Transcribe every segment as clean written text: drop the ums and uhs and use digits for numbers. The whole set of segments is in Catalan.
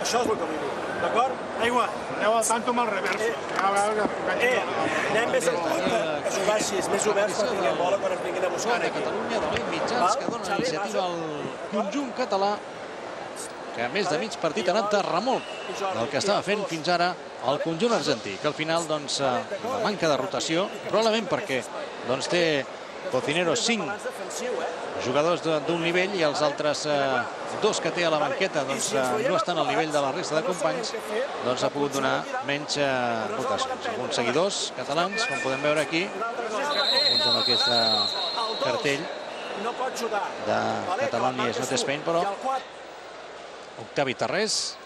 Això és el que vull dir, d'acord? Aigua, aneu al tanto amb el reverso. Anem més a jugar així, més oberts per tinguem bola quan ens vinguin a buscar de aquí. Catalunya, de l'Oi Mitjans, que dona iniciativa al conjunt català, que a més de mig partit ha anat de remolc del que estava fent fins ara el conjunt argentí, que al final, doncs, la manca de rotació, probablement perquè té Cocinero 5 jugadors d'un nivell i els altres dos que té a la banqueta no estan al nivell de la resta de companys, doncs ha pogut donar menys rotacions. Alguns seguidors catalans, com podem veure aquí, alguns amb aquest cartell de Catalonia is not Spain, però Octavi Tarrés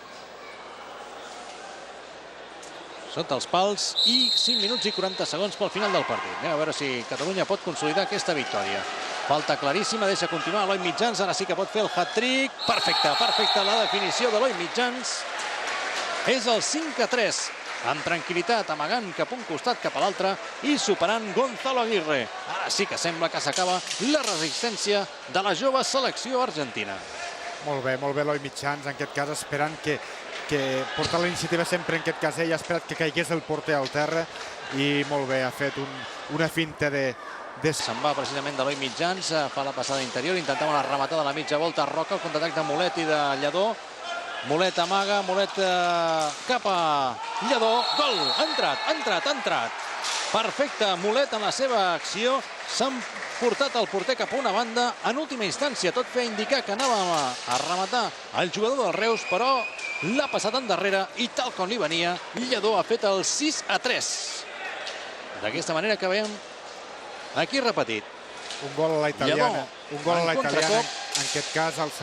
sota els pals i 5 minuts i 40 segons pel final del partit. Anem a veure si Catalunya pot consolidar aquesta victòria. Falta claríssima, deixa continuar Eloi Mitjans, ara sí que pot fer el hat-trick. Perfecte, perfecte la definició d'Eloi Mitjans. És el 5-3, amb tranquil·litat, amagant cap un costat, cap a l'altre i superant Gonzalo Aguirre. Ara sí que sembla que s'acaba la resistència de la jove selecció argentina. Molt bé Eloi Mitjans, en aquest cas esperant que porta la iniciativa sempre, en aquest cas ell ha esperat que caigués el porter al terra i molt bé, ha fet una finta de... Se'n va precisament d'Eloi Mitjans, fa la passada interior, intentava una rematada a la mitja volta, Roca, el contraatac de Mulet i de Lledó. Mulet amaga, Mulet cap a Lledó, gol, ha entrat. Perfecte, Mulet en la seva acció, s'han portat el porter cap a una banda. En última instància, tot feia indicar que anava a rematar el jugador del Reus, però l'ha passat endarrere i tal com li venia, Lledó ha fet el 6-3. D'aquesta manera que veiem aquí repetit. Un gol a la italiana, en aquest cas el segon.